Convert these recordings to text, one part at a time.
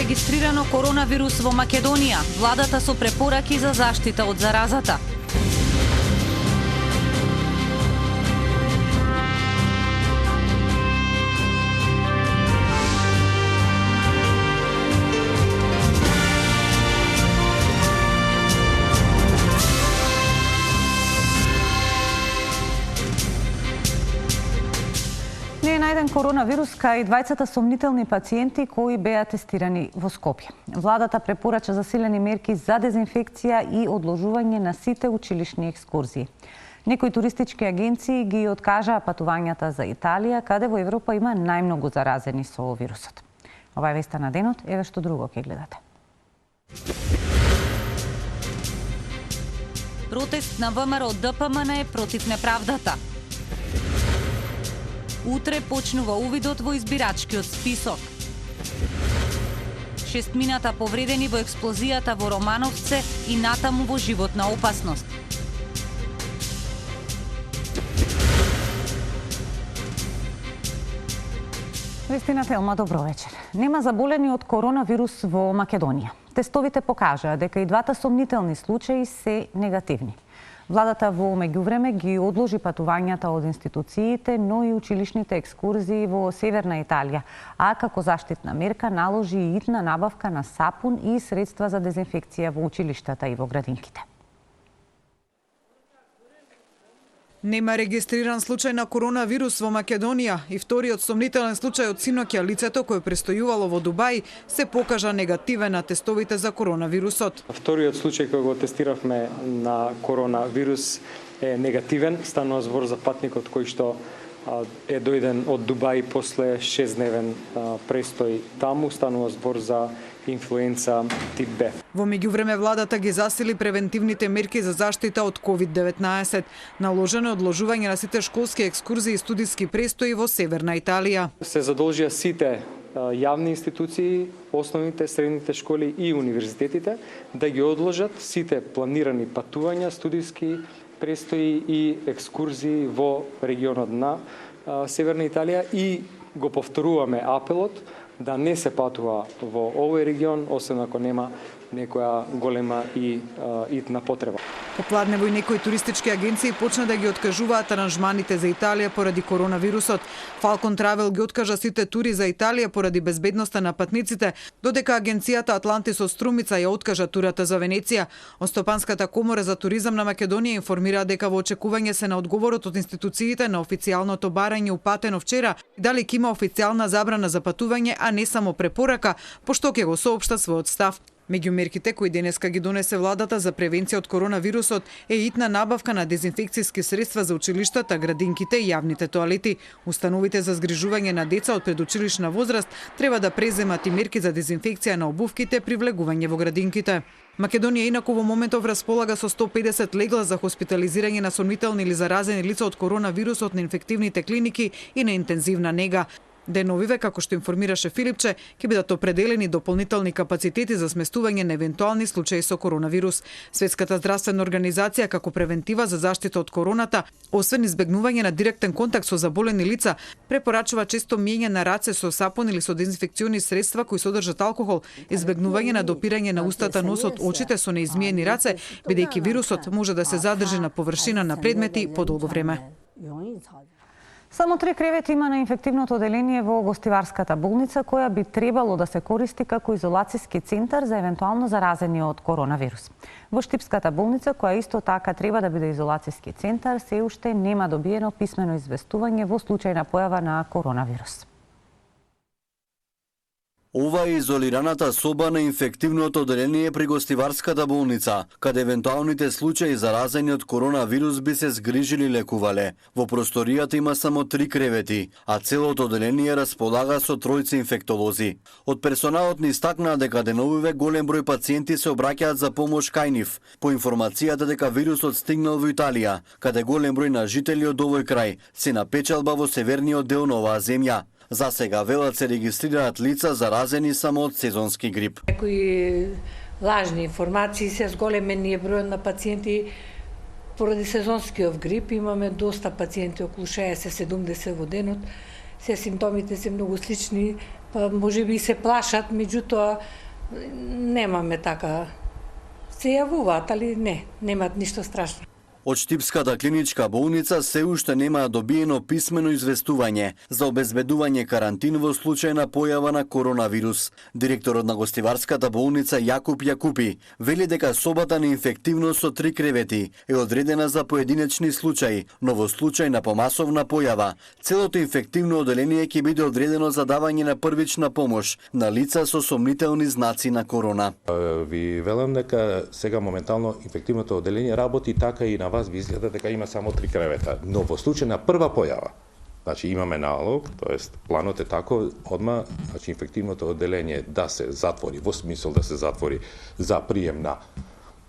регистрирано коронавирус во Македонија. Владата со препораки за заштита од заразата. Не е најден коронавирус кај двајцата сомнителни пациенти кои беа тестирани во Скопје. Владата препорача засилени мерки за дезинфекција и одложување на сите училишни екскурзии. Некои туристички агенции ги откажаа патувањата за Италија, каде во Европа има најмногу заразени со вирусот. Ова е веста на денот, еве што друго ќе гледате. Протест на ВМРО ДПМН против неправдата. Утре почнува увидот во избирачкиот список. 6 мината повредени во експлозијата во Романовце и натаму во животна опасност. Вестина Телма, добро вечер. Нема заболени од коронавирус во Македонија. Тестовите покажаа дека и двата сомнителни случаи се негативни. Владата во меѓувреме ги одложи патувањата од институциите, но и училишните екскурзии во Северна Италија, а како заштитна мерка наложи и итна набавка на сапун и средства за дезинфекција во училиштата и во градинките. Нема регистриран случај на коронавирус во Македонија и вториот сомнителен случај од синоќа, лицето кое престојувало во Дубај, се покажа негативен на тестовите за коронавирусот. Вториот случај кој го тестиравме на коронавирус е негативен. Станува збор за патникот кој што е дојден од Дубај после 6-дневен престој таму. Станува збор за инфлуенца тип Б. Во меѓувреме владата ги засили превентивните мерки за заштита од COVID-19. Наложено е одложување на сите школски екскурзии и студиски престои во Северна Италија. Се задолжија сите јавни институции, основните, средните школи и универзитетите да ги одложат сите планирани патувања, студиски престои и екскурзии во регионот на Северна Италија и го повторуваме апелот да не се патува во овој регион, освен ако нема некоја голема и итна потреба. Попладнево и некои туристички агенции почна да ги откажуваат аранжманите за Италија поради коронавирусот. Falcon Travel ги откажа сите тури за Италија поради безбедноста на патниците, додека агенцијата Атлантис од Струмица ја откажа турата за Венеција. Остопанската комора за туризам на Македонија информира дека во очекување се на одговорот од институциите на официјалното барање упатено вчера, дали ќе има официјална забрана за патување, а не само препорака, пошто ќе го соопшта својот став. Меѓу мерките кои денеска ги донесе владата за превенција од коронавирусот е итна набавка на дезинфекцијски средства за училиштата, градинките и јавните тоалети. Установите за згрижување на деца од предучилишна возраст треба да преземат и мерки за дезинфекција на обувките при влегување во градинките. Македонија инаку во моментов располага со 150 легла за хоспитализирање на сомнителни или заразени лица од коронавирусот на инфективните клиники и на интензивна нега. Деновиве, како што информираше Филипче, ќе бидат определени дополнителни капацитети за сместување на евентуални случаи со коронавирус. Светската здравствена организација како превентива за заштита од короната, освен избегнување на директен контакт со заболени лица, препорачува често миење на раце со сапун или со дезинфекциони средства кои содржат алкохол, избегнување на допирање на устата, носот, очите со неизмиени раце, бидејќи вирусот може да се задржи на површина на предмети подолго време. Само 3 кревети има на инфективното оделение во Гостиварската болница, која би требало да се користи како изолацијски центар за евентуално заразени од коронавирус. Во Штипската болница, која исто така треба да биде изолацијски центар, се уште нема добиено писмено известување во случај на појава на коронавирус. Ова е изолираната соба на инфективното оделение при Гостиварската болница, каде евентуалните случаи заразени од коронавирус би се згрижили лекувале. Во просторијата има само 3 кревети, а целото оделение располага со 3 инфектолози. Од персоналот ни истакнаа дека деновиве голем број пациенти се обраќаат за помош кај нив, по информацијата дека вирусот стигнал во Италија, каде голем број на жители од овој крај се на печалба во северниот дел на оваа земја. За сега велат се регистрираат лица заразени само од сезонски грип. Некои лажни информации се зголемен е бројот на пациенти поради сезонскиот грип. Имаме доста пациенти, околу 60-70 во денот. Се симптомите се многу слични Па можеби се плашат, меѓутоа немаме така. Се јавуваат, али немаат ништо страшно. Од Штипската клиничка болница се уште нема добиено писмено известување за обезбедување карантин во случај на појава на коронавирус. Директорот на гостиварската болница Јакуп Јакупи вели дека собата на инфективност со 3 кревети е одредена за поединечни случаи, но во случај на помасовна појава, целото инфективно оделение ќе биде одредено за давање на првична помош на лица со сомнителни знаци на корона. Ви велам дека сега моментално инфективното оделение работи, така и на вас ви изгледа дека има само 3 кревета. Но во случај на прва појава, значи имаме налог, тоест планот е тако, одма, значи инфективното оделение да се затвори, во смисол да се затвори за прием на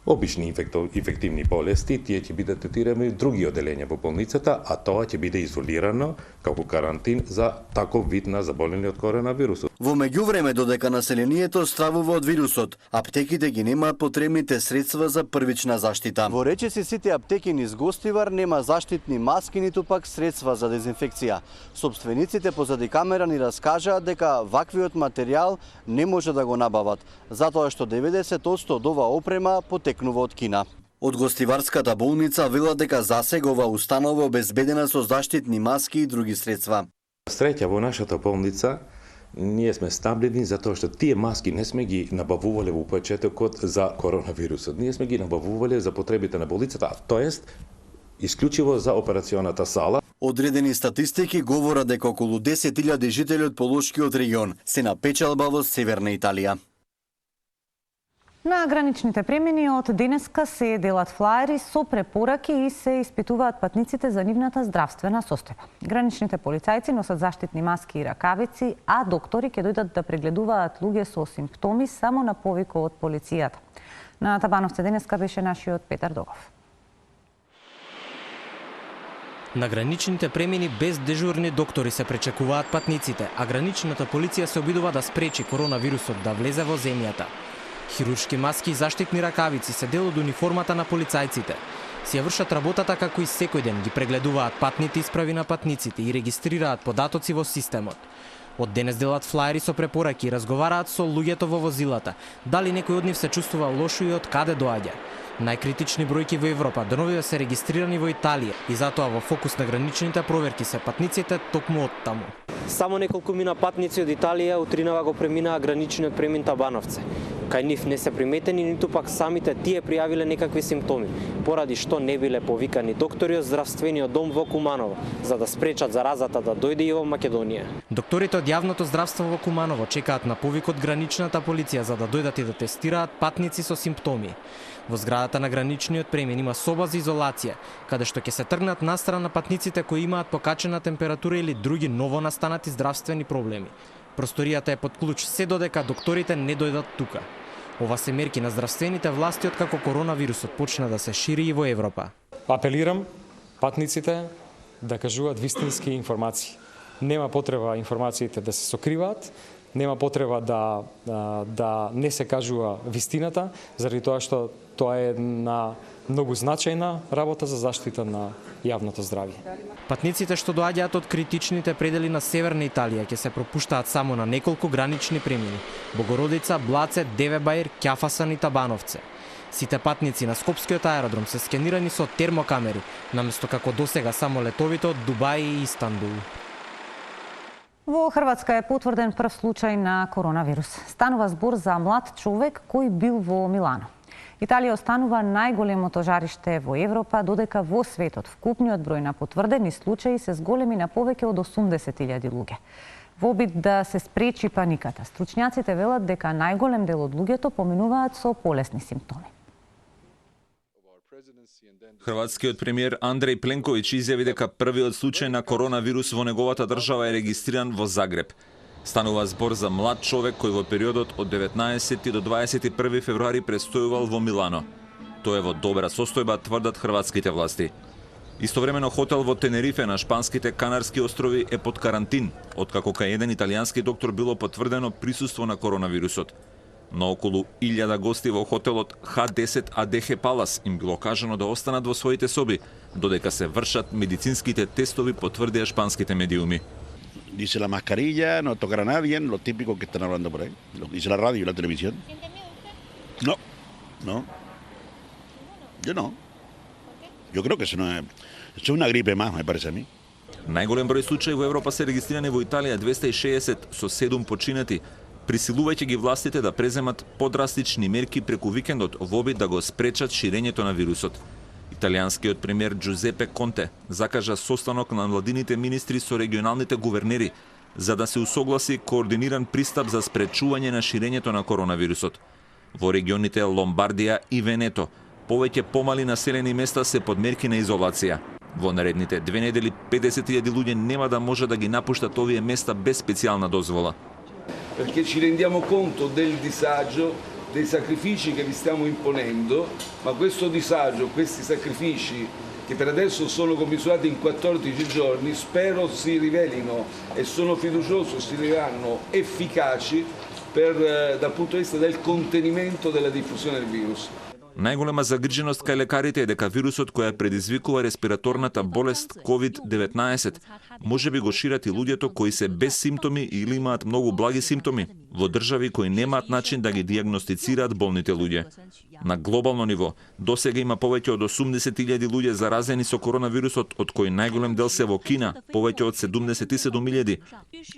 обични инфективни болести, тие ќе бидат третирани в други оделенија во болницата, а тоа ќе биде изолирано како карантин за таков вид на заболени од коронавирусот. Во меѓувреме, додека населението стравува од вирусот, аптеките ги немаат потребните средства за првична заштита. Во речиси сите аптеки низ Гостивар нема заштитни маски ниту пак средства за дезинфекција. Собствениците позади камера ни раскажаа дека ваквиот материјал не може да го набават, затоа што 90% од ова опрема потекнува од Кина. Од Гостиварската болница велат дека засега ова установа обезбедена со заштитни маски и други средства. Среќа во нашата болница ние сме стабилни затоа што тие маски не сме ги набавувале во почетокот за коронавирусот. Ние сме ги набавувале за потребите на болницата, тоест исклучиво за операционата сала. Одредени статистики говорат дека околу 10.000 жители од Полошкиот регион се на печалба во Северна Италија. На граничните премини од денеска се делат флаери со препораки и се испитуваат патниците за нивната здравствена состојба. Граничните полицајци носат заштитни маски и ракавици, а доктори ќе дојдат да прегледуваат луѓе со симптоми само на повика од полицијата. На Табановце денеска беше нашиот Петар Догов. На граничните премини без дежурни доктори се пречекуваат патниците, а граничната полиција се обидува да спречи коронавирусот да влезе во земјата. Хируршки маски и заштитни ракавици се дел од униформата на полицајците. Си ја вршат работата како и секој ден, ги прегледуваат патните исправи на патниците и регистрираат податоци во системот. Од денес делат флаери со препораки и разговараат со луѓето во возилата, дали некој од нив се чувствува лошо и од каде доаѓа. Најкритични бројки во Европа доновиве се регистрирани во Италија и затоа во фокус на граничните проверки се патниците токму од таму. Само неколку мина патници од Италија утринава го преминаа граничниот премин Табановце. Кај нив не се приметени ниту пак самите тие пријавиле некакви симптоми, поради што не биле повикани доктори од здравствениот дом во Куманово, за да спречат заразата да дојде и во Македонија. Докторите од јавното здравство во Куманово чекаат на повик од граничната полиција за да дојдат и да тестираат патници со симптоми. Во зградата на граничниот премин има соба за изолација, каде што ќе се тргнат настрана патниците кои имаат покачена температура или други новонастанати здравствени проблеми. Просторијата е под клуч се додека докторите не дојдат тука. Ова се мерки на здравствените власти откако коронавирусот почна да се шири и во Европа. Апелирам патниците да кажуваат вистински информации. Нема потреба информациите да се сокриваат, нема потреба да не се кажува вистината, заради тоа што тоа е на многу значајна работа за заштита на јавното здравје. Патниците што доаѓаат од критичните предели на Северна Италија ќе се пропуштаат само на неколку гранични премини: Богородица, Блаце, Девебаир, Ќафасан и Табановце. Сите патници на Скопскиот аеродром се скенирани со термокамери, наместо како досега само летовите од Дубај и Истанбул. Во Хрватска е потврден прв случај на коронавирус. Станува збор за млад човек кој бил во Милано. Италија останува најголемото жариште во Европа, додека во светот вкупниот број на потврдени случаи се зголеми на повеќе од 80.000 луѓе. Во обид да се спречи паниката, стручњаците велат дека најголем дел од луѓето поминуваат со полесни симптоми. Хрватскиот премиер Андреј Пленковиќ изјави дека првиот случај на коронавирус во неговата држава е регистриран во Загреб. Станува збор за млад човек кој во периодот од 19 до 21 февруари престојувал во Милано. Тој е во добра состојба, тврдат хрватските власти. Истовремено хотел во Тенерифе на шпанските Канарски острови е под карантин, откако кај еден италијански доктор било потврдено присуство на коронавирусот. На околу 1000 гости во хотелот H10 ADH Palace им било кажано да останат во своите соби, додека се вршат медицинските тестови, потврдија шпанските медиуми. Dice la mascarilla, no tocar a nadie, lo típico que están hablando por ahí. Lo dice la radio y la televisión. No, no. Yo no. Yo creo que eso es una gripe más, me parece a mí. Најголем број случаи во Европа се регистрирани во Италија, 260 со 7 починати, присилувајќи ги властите да преземат подрастични мерки преку викендот во обид да го спречат ширењето на вирусот. Италијанскиот премиер Джузепе Конте закажа состанок на владините министри со регионалните гувернери за да се усогласи координиран пристап за спречување на ширењето на коронавирусот. Во регионите Ломбардија и Венето повеќе помали населени места се под мерки на изолација. Во наредните 2 недели 50.000 луѓе нема да може да ги напуштат овие места без специјална дозвола. Perché ci rendiamo conto del disagio, dei sacrifici che vi stiamo imponendo, ma questo disagio, questi sacrifici che per adesso sono commisurati in 14 giorni, spero si rivelino e sono fiducioso si riveleranno efficaci dal punto di vista del contenimento della diffusione del virus. Најголема загриженост кај лекарите е дека вирусот која преδιзвикува респираторната болест COVID-19 може би го шират и луѓето кои се без симптоми или имаат многу благи симптоми во држави кои немаат начин да ги дијагностицираат болните луѓе. На глобално ниво, досега има повеќе од 80.000 луѓе заразени со коронавирусот, од кои најголем дел се во Кина, повеќе од 77.000,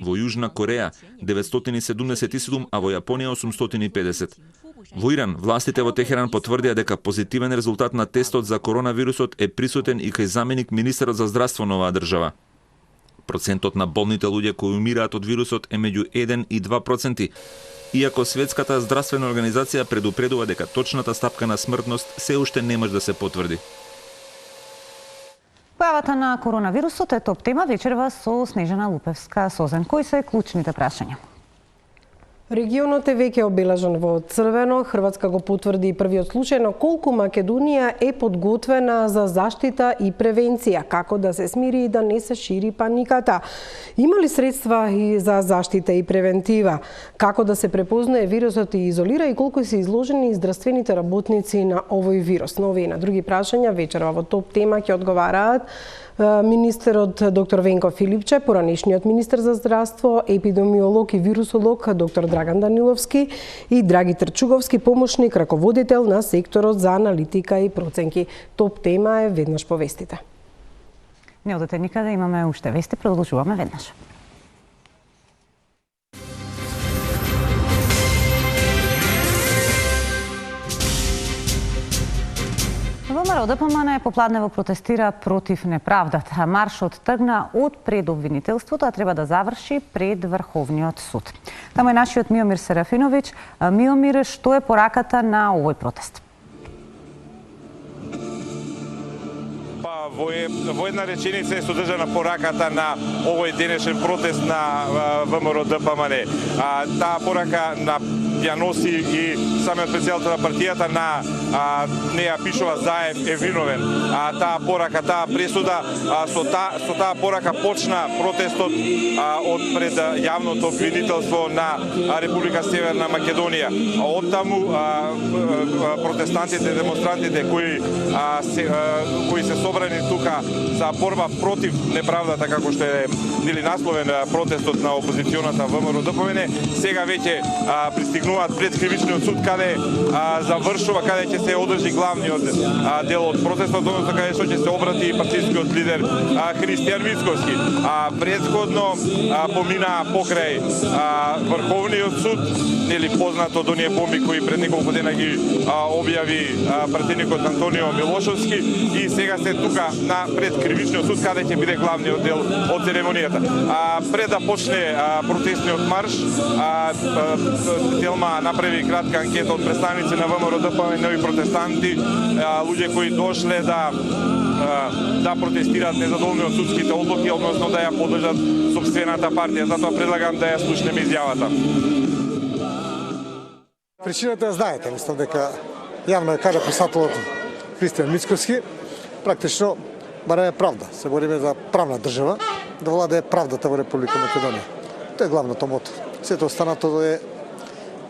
во Јужна Кореја 977, а во Јапонија 850. Во Иран, властите во Техеран потврдија дека позитивен резултат на тестот за коронавирусот е присутен и кај заменик министерот за здравство на оваа држава. Процентот на болните луѓе кои умираат од вирусот е меѓу 1 и 2%, иако Светската здравствена организација предупредува дека точната стапка на смртност се уште не може да се потврди. Појавата на коронавирусот е топ тема вечерва со Снежана Лупевска. Созен, кои се клучните прашања? Регионот е веќе обележан во црвено. Хрватска го потврди и првиот случај, но колку Македонија е подготвена за заштита и превенција, како да се смири и да не се шири паниката. Има ли средства и за заштита и превентива? Како да се препознае вирусот и изолира и колку се изложени здравствените работници на овој вирус? На овие и на други прашања вечерва во топ тема ќе одговараат министерот доктор Венко Филипче, поранешниот министер за здравство, епидемиолог и вирусолог доктор Драган Даниловски и Драги Трчуговски, помошник раководител на секторот за аналитика и проценки. Топ тема е веднаш по вестите. Не одете никаде, имаме уште вести, продолжуваме веднаш. ВМРО ДПМН попладнево протестира против неправдата. Маршот тргна од пред обвинителството, а треба да заврши пред Врховниот суд. Тамо е нашиот Миомир Серафиновиќ. Миомир, што е пораката на овој протест? Во една реченица е содржана пораката на овој денешен протест на ВМРО ДПМН. Таа порака ја носи и самиот председател на партијата на неја пишува Заев е виновен. Таа порака, таа пресуда, со таа порака почна протестот од пред јавното обвинителство на Република Северна Македонија. Од таму протестантите, демонстрантите кои се собрани тука за борба против неправдата, како што е били насловен протестот на опозиционата ВМРО ДПМН, сега веќе пристигнуваат пред Кривичниот суд, каде завршува, каде ќе се одржи главниот дел од протестот, односно каде што ќе се обрати партискиот лидер Христијан Мицковски. Претходно помина покрај Врховниот суд, нели познато од оние бомби кои пред неколку дена ги објави пратеникот Антонио Милошовски, и сега се тука пред Кривичниот суд, каде ќе биде главниот дел од церемонијата. Пред да почне протестниот марш, Телма направи кратка анкета од представници на ВМРО ДПМН и протестанти, луѓе кои дошле да протестираат незадоволни од судските одлуки, односно да ја поддржат сопствената партија. Затоа предлагам да ја слушнеме изјавата. Причината знаете, мислам дека јавно ја кажа писателот Христијан Мицковски, практично бараме правда. Се бориме за правна држава, да владее правдата во Република Македонија. Тоа е главното мото. Сето останато е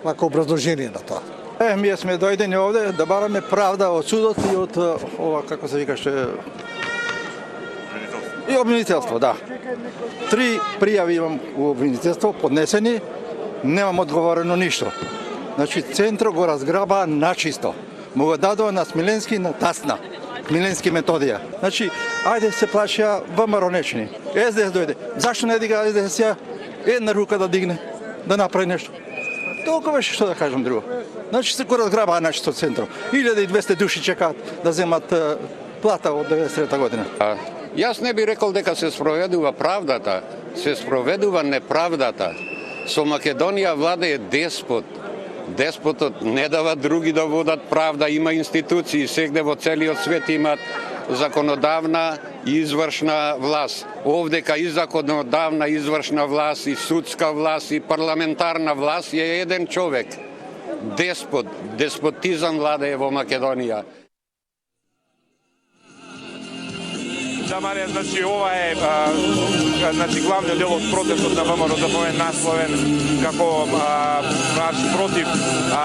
вако образложение на тоа. Ние сме дојдени овде да бараме правда од судот и од ова, како се викаше, и обвинителство, да. 3 пријави имам у обвинителство поднесени, немам одговорено ништо. Значи, центро го разграба начисто. Му го дадоа на Смиленски на Тасна. Смиленски Методија. Значи, ајде се плашија ВМРО нечини. СДС дојде. Зашто не дига СДС ја? Една рука да дигне, да направи нешто. Толку беше што да кажам друго. Значи, се го разграба начисто центро. 1200 души чекаат да земат плата од 93 година. Јас не би рекол дека се спроведува правдата, се спроведува неправдата. Со Македонија владее деспот. Деспотот не дава други да водат правда, има институции, сегде во целиот свет имат законодавна и извршна власт. Овдека и законодавна, извршна власт, и судска власт, и парламентарна власт е еден човек. Деспот, деспотизам владее во Македонија. Да, Марија, значи ова е главниот дел од протестот на ВМРО-ДПМН насловен како марш против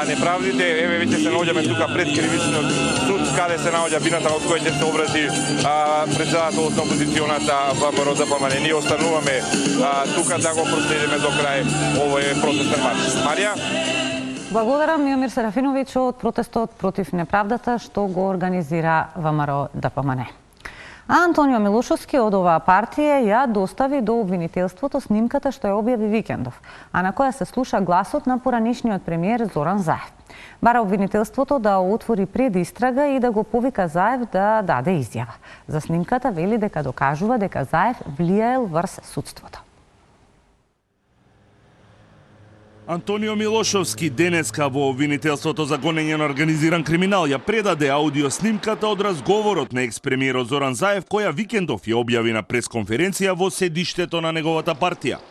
неправдите. Еве веќе се наоѓаме тука пред кривичниот суд, каде се наоѓа бината од која ќе се образи председателот на опозиционата ВМРО-ДПМН. Ние остануваме тука да го проследиме до крај овој протестен марш. Марија? Благодарам Миомир Серафиновиќ од протестот против неправдата што го организира ВМРО-ДПМН. А Антонио Милошовски од оваа партија ја достави до обвинителството снимката што ја објави викендов, а на која се слуша гласот на поранишниот премиер Зоран Заев. Бара обвинителството да отвори предистрага и да го повика Заев да даде изјава. За снимката вели дека докажува дека Заев влијаел врз судството. Антонио Милошовски денеска во обвинителството за гонење на организиран криминал ја предаде аудио снимката од разговорот на екс-премиерот Зоран Заев, која викендов ја објави на пресконференција во седиштето на неговата партија.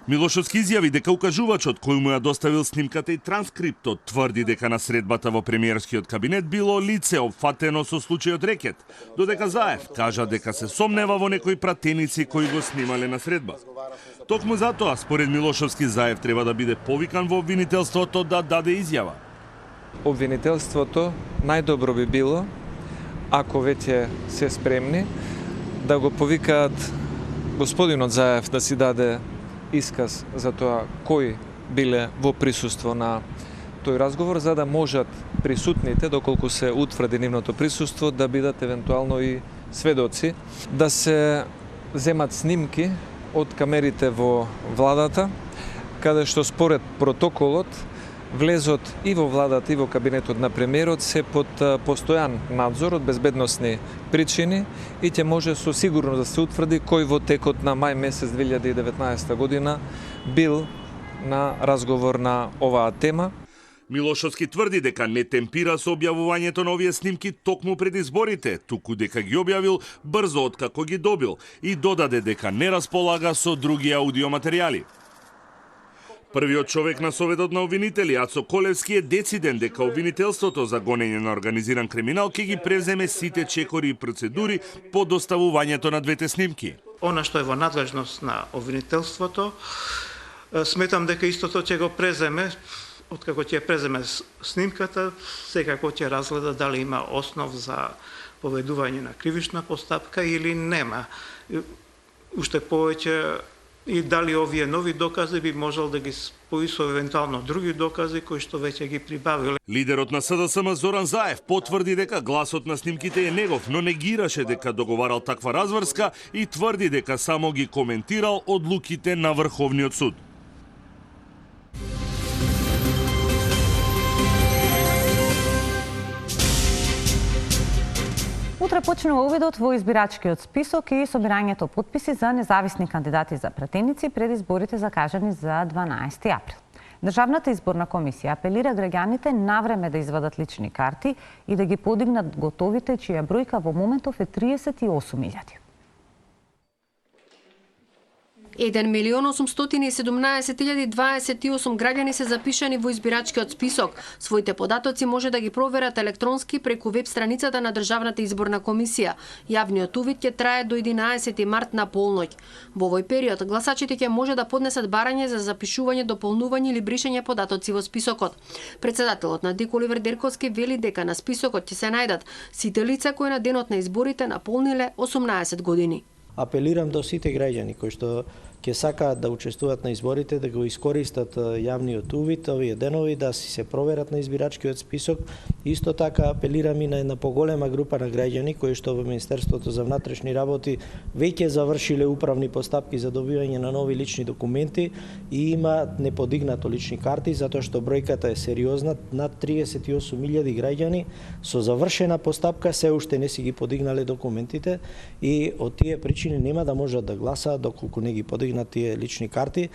Милошовски изјави дека укажувачот кој му ја доставил снимката и транскриптот тврди дека на средбата во премиерскиот кабинет било лице опфатено со случајот рекет, додека Заев кажа дека се сомнева во некои пратеници кои го снимале на средба. Токму затоа, според Милошовски, Заев треба да биде повикан во обвинителството да даде изјава. Обвинителството најдобро би било, ако веќе се спремни, да го повикаат господинот Заев да си даде исказ за тоа кои биле во присуство на тој разговор, за да можат присутните, доколку се утврди нивното присуство, да бидат евентуално и сведоци, да се земат снимки од камерите во владата, каде што според протоколот влезот и во владата и во кабинетот на премиерот се под постојан надзор од безбедносни причини и ќе може со сигурност да се утврди кој во текот на мај месец 2019 година бил на разговор на оваа тема. Милошовски тврди дека не темпира со објавувањето на овие снимки токму пред изборите, туку дека ги објавил брзо откако ги добил и додаде дека не располага со други аудиоматеријали. Првиот човек на советот на обвинители, Ацо Колевски, е дециден дека обвинителството за гонење на организиран криминал ќе ги преземе сите чекори и процедури по доставувањето на двете снимки. Она што е во надлежност на обвинителството, сметам дека истото ќе го преземе. Откако ќе преземе снимката, секако ќе разгледа дали има основ за поведување на кривична постапка или нема. Уште повеќе и дали овие нови докази би можел да ги спои со евентуално други докази кои што веќе ги прибавил. Лидерот на СДСМ Зоран Заев потврди дека гласот на снимките е негов, но негираше дека договарал таква разврска и тврди дека само ги коментирал одлуките на Врховниот суд. Утре почнува увидот во избирачкиот список и собирањето потписи за независни кандидати за пратеници пред изборите закажани за 12 април. Државната изборна комисија апелира граѓаните навреме да извадат лични карти и да ги подигнат готовите, чија бројка во моментов е 38.000. 1.817.028 граѓани се запишани во избирачкиот список. Своите податоци може да ги проверат електронски преку веб страницата на Државната изборна комисија. Јавниот увид ќе трае до 11 март на полноќ. Во овој период гласачите ќе може да поднесат барање за запишување, дополнување или бришење податоци во списокот. Председателот на ДИК Оливер Дерковски вели дека на списокот ќе се најдат сите лица кои на денот на изборите наполниле 18 години. Апелирам до сите граѓани кои што ќе сакаат да учествуваат на изборите, да го искористат јавниот увид овие денови, да си се проверат на избирачкиот список. Исто така апелирам и на една поголема група на граѓани кои што во Министерството за внатрешни работи веќе завршиле управни постапки за добивање на нови лични документи и имаат неподигнато лични карти, затоа што бројката е сериозна. Над 38.000 граѓани со завршена постапка се уште не си ги подигнале документите и од тие причини нема да можат да гласаат доколку не ги подигнат тие лични карти.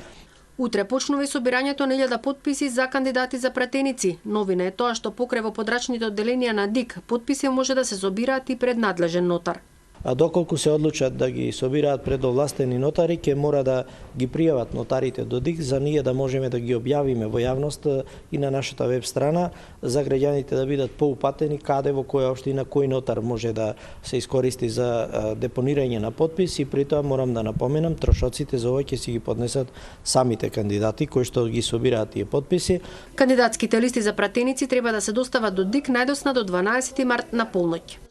Утре почнува и собирањето на 1000 потписи за кандидати за пратеници. Новина е тоа што покрај во подрачните одделенија на ДИК, потписи може да се собираат и пред надлежен нотар. А доколку се одлучат да ги собираат пред овластени нотари, ќе мора да ги пријават нотарите до ДИК за ние да можеме да ги објавиме во јавност и на нашата веб страна за граѓаните да бидат поупатени каде во која општина кој нотар може да се искористи за депонирање на потписи. При тоа морам да напоменам трошоците за ова ќе си ги поднесат самите кандидати кои што ги собираат тие потписи. Кандидатските листи за пратеници треба да се достават до ДИК најдосна до 12 март на полноќ.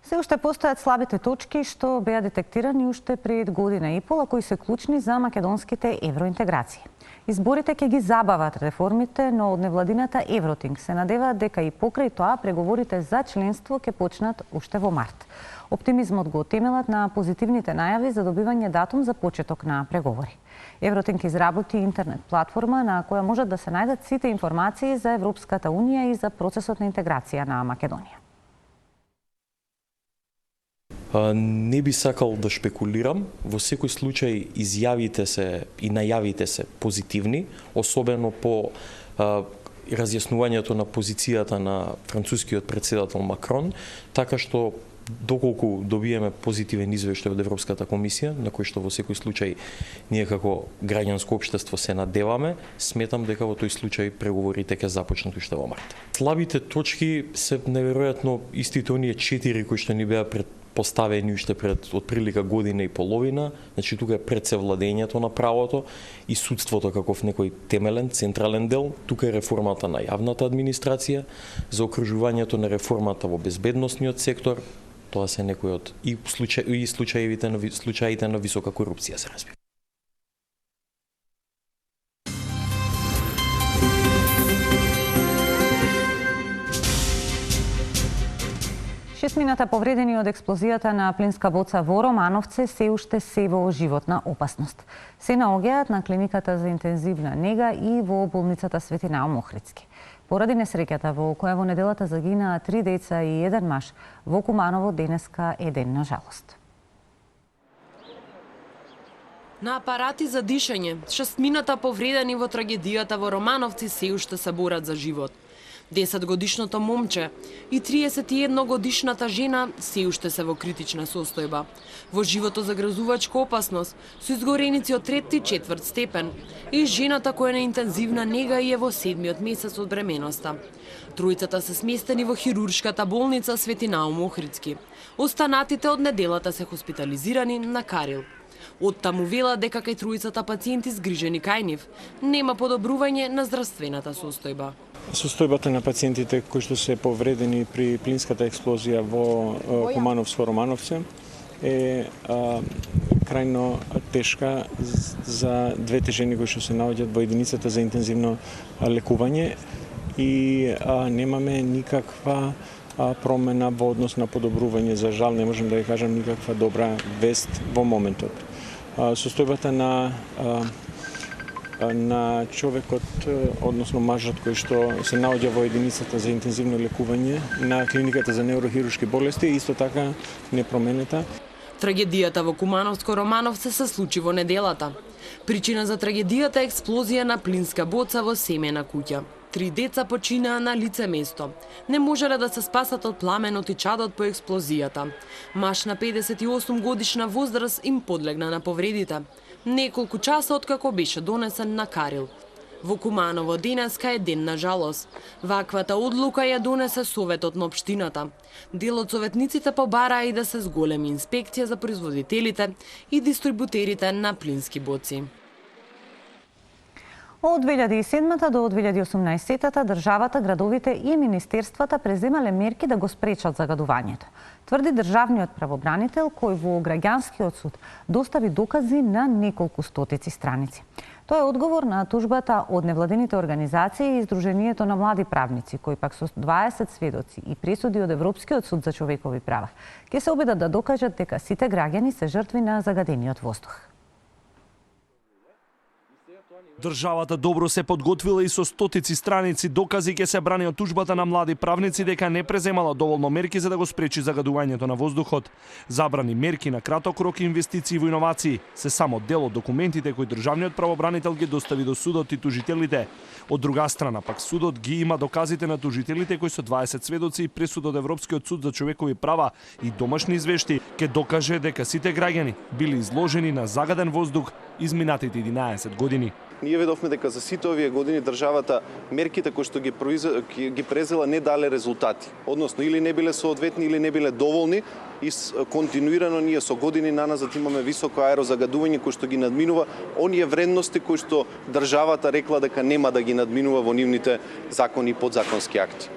Се уште постојат слабите точки што беа детектирани уште пред година и пола кои се клучни за македонските евроинтеграции. Изборите ќе ги забават реформите, но од невладината Евротинг се надеваат дека и покрај тоа преговорите за членство ќе почнат уште во март. Оптимизмот го темелат на позитивните најави за добивање датум за почеток на преговори. Евротинг изработи интернет платформа на која можат да се најдат сите информации за Европската унија и за процесот на интеграција на Македонија. Не би сакал да шпекулирам, во секој случај изјавите се и најавите се позитивни, особено по разјаснувањето на позицијата на францускиот претседател Макрон, така што доколку добиеме позитивен извештај од Европската комисија, на кој што во секој случај ние како граѓанско општество се надеваме, сметам дека во тој случај преговорите ќе започнат уште во март. Слабите точки се неверојатно истите оние 4 кои што ни беа поставени уште пред отприлика година и половина, значи тука е предсевладењето на правото и судството каков некој темелен, централен дел, тука е реформата на јавната администрација, заокружувањето на реформата во безбедносниот сектор, тоа се некои од и случаите на висока корупција се разбира. Шестмината повредени од експлозијата на плинска боца во Романовци се уште се во животна опасност. Се наоѓаат на клиниката за интензивна нега и во болницата Свети Наум Охридски. Поради несреќата во која во неделата загинаа 3 деца и 1 маж, во Куманово денеска е ден на жалост. На апарати за дишење, шестмината повредени во трагедијата во Романовци се уште се борат за живот. 10-годишното момче и 31-годишната жена се уште се во критична состојба. Во живото загрозувачка опасност со изгореници од 3 и 4 степен и жената која на интензивна нега и е во 7-миот месец од бременоста. Тројцата се сместени во хируршката болница Свети Наум Охридски. Останатите од неделата се хоспитализирани на Карил. Оттаму вела дека кај тројцата пациенти згрижени кај нив нема подобрување на здравствената состојба. Состојбата на пациентите кои што се повредени при плинската експлозија во Кумановско Романовци е крајно тешка за двете жени кои што се наоѓаат во единицата за интензивно лекување и немаме никаква промена во однос на подобрување. За жал не можам да ја кажам никаква добра вест во моментот. Состојбата на човекот, односно мажот кој што се наоѓа во единицата за интензивно лекување на клиниката за неурохируршки болести, исто така непроменета. Трагедијата во Кумановско Романовци се случи во неделата. Причина за трагедијата е експлозија на плинска боца во семена куќа. 3 деца починаа на лице место. Не можеле да се спасат од пламенот и чадот по експлозијата. Маж на 58 годишна возраст им подлегна на повредите. Неколку часа откако беше донесен на Карил. Во Куманово денеска е ден на жалост. Ваквата одлука ја донесе Советот на општината. Дел од советниците побараа и да се зголеми инспекција за производителите и дистрибутерите на плински боци. Од 2007 до 2018 државата, градовите и министерствата преземале мерки да го спречат загадувањето. Тврди државниот правобранител кој во граѓанскиот суд достави докази на неколку стотици страници. Тоа е одговор на тужбата од невладените организации и Сдруженијето на млади правници, кои пак со 20 сведоци и пресуди од Европскиот суд за човекови права ќе се обидат да докажат дека сите граѓани се жртви на загадениот воздух. Државата добро се подготвила и со стотици страници докази ќе се брани од тужбата на млади правници дека не преземала доволно мерки за да го спречи загадувањето на воздухот. Забрани мерки на краток рок инвестиции во иновации се само дел од документите кои државниот правобранител ги достави до судот и тужителите. Од друга страна пак судот ги има доказите на тужителите кои со 20 сведоци и пресуд од Европскиот суд за човекови права и домашни извешти ќе докаже дека сите граѓани били изложени на загаден воздух изминатите 11 години. Ние видовме дека за сите овие години државата мерките кои што ги презела не дале резултати. Односно или не биле соодветни или не биле доволни и континуирано ние со години наназад имаме високо аерозагадување кој што ги надминува оние вредности кои што државата рекла дека нема да ги надминува во нивните закони и подзаконски акти.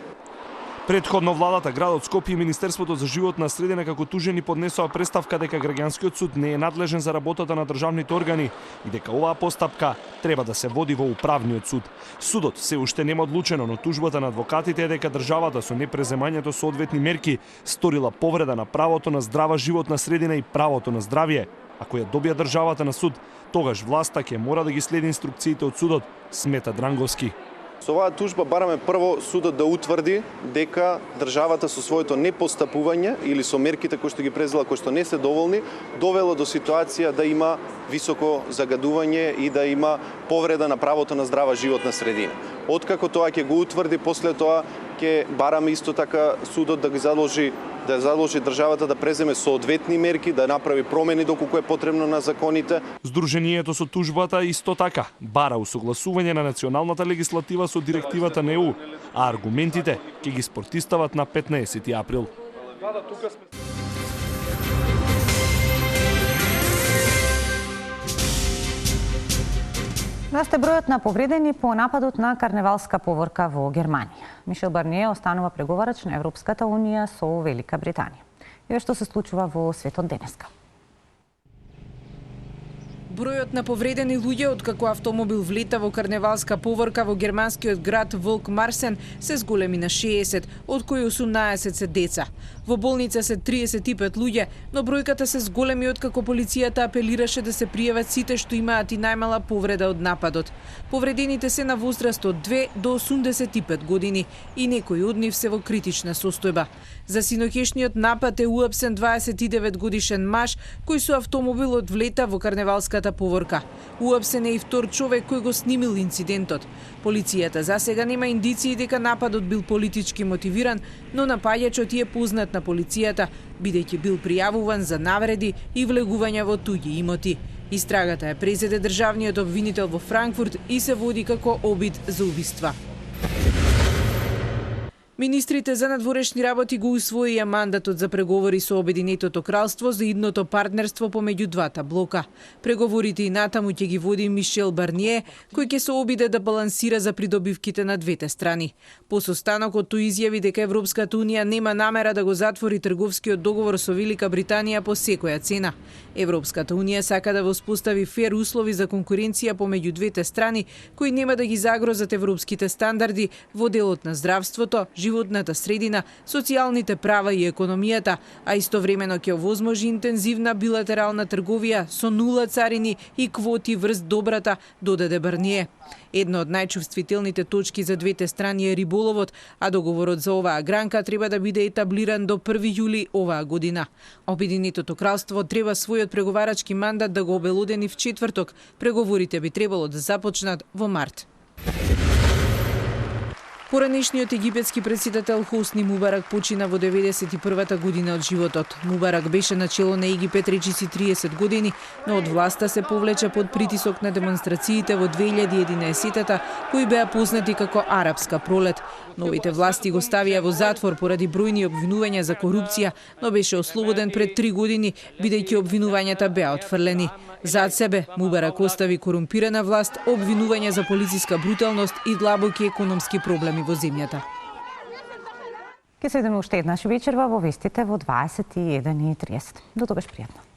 Предходно владата, градот Скопје и Министерството за животна средина како тужени поднесоа преставка дека граѓанскиот суд не е надлежен за работата на државните органи и дека оваа постапка треба да се води во управниот суд. Судот се уште нема одлучено, но тужбата на адвокатите е дека државата со непреземањето соодветни мерки сторила повреда на правото на здрава животна средина и правото на здравје. Ако ја добија државата на суд, тогаш власта ќе мора да ги следи инструкциите од судот, смета Дранговски. Со оваа тужба бараме прво судот да утврди дека државата со своето непостапување или со мерките кои што ги презела кои што не се доволни, довело до ситуација да има високо загадување и да има повреда на правото на здрава животна средина. Откако тоа ќе го утврди, после тоа ќе бараме исто така судот да ги задолжи државата да преземе соодветни мерки, да направи промени доколку е потребно на законите. Сдруженијето со тужбата исто така бара усогласување на националната легислатива со директивата на ЕУ, а аргументите ќе ги спортистават на 15 април. Расте бројот на повредени по нападот на карневалска поворка во Германија. Мишел Барние останува преговарач на Европската унија со Велика Британија. Еве што се случува во светот денеска. Бројот на повредени луѓе откако автомобил влета во карневалска поворка во германскиот град Волк-Марсен се зголеми на 60, од кои 18 се деца. Во болница се 35 луѓе, но бројката се зголеми откако полицијата апелираше да се пријават сите што имаат и најмала повреда од нападот. Повредените се на возраст од 2 до 85 години и некои од нив се во критична состојба. За синоќешниот напад е уапсен 29 годишен маж кој со автомобилот влета во карневалската поворка. Уапсен е и втор човек кој го снимил инцидентот. Полицијата засега нема индиции дека нападот бил политички мотивиран, но напаѓачот е познат на полицијата, бидејќи бил пријавуван за навреди и влегување во туѓи имоти. Истрагата е презеде државниот обвинител во Франкфурт и се води како обид за убиства. Министрите за надворешни работи го усвоија мандатот за преговори со Обединетото кралство за идното партнерство помеѓу двата блока. Преговорите и натаму ќе ги води Мишел Барние, кој ќе се обиде да балансира за придобивките на двете страни. По состанокот тој изјави дека Европската унија нема намера да го затвори трговскиот договор со Велика Британија по секоја цена. Европската унија сака да воспостави фер услови за конкуренција помеѓу двете страни, кои нема да ги загрозат европските стандарди во делот на здравството, животната средина, социјалните права и економијата, а истовремено ќе овозможи интензивна билатерална трговија со нула царини и квоти врз добрата, додаде Барние. Една од најчувствителните точки за двете страни е риболовот, а договорот за оваа гранка треба да биде етаблиран до 1 јули оваа година. Обединетото кралство треба својот преговарачки мандат да го обелодени в четврток. Преговорите би требало да започнат во март. Поранешниот египетски претседател Хосни Мубарак почина во 91-та година од животот. Мубарак беше на чело на Египет речиси 30 години, но од власта се повлече под притисок на демонстрациите во 2011-та, кои беа познати како Арапска пролет. Новите власти го ставија во затвор поради бројни обвинувања за корупција, но беше ослободен пред 3 години, бидејќи обвинувањата беа отфрлени. Зад себе Мубарак остави корумпирана власт, обвинување за полициска бруталност и длабоки економски проблеми во земјата. Ке следиме уште еднаш вечерва во вестите во 21:30. До тогаш пријатно.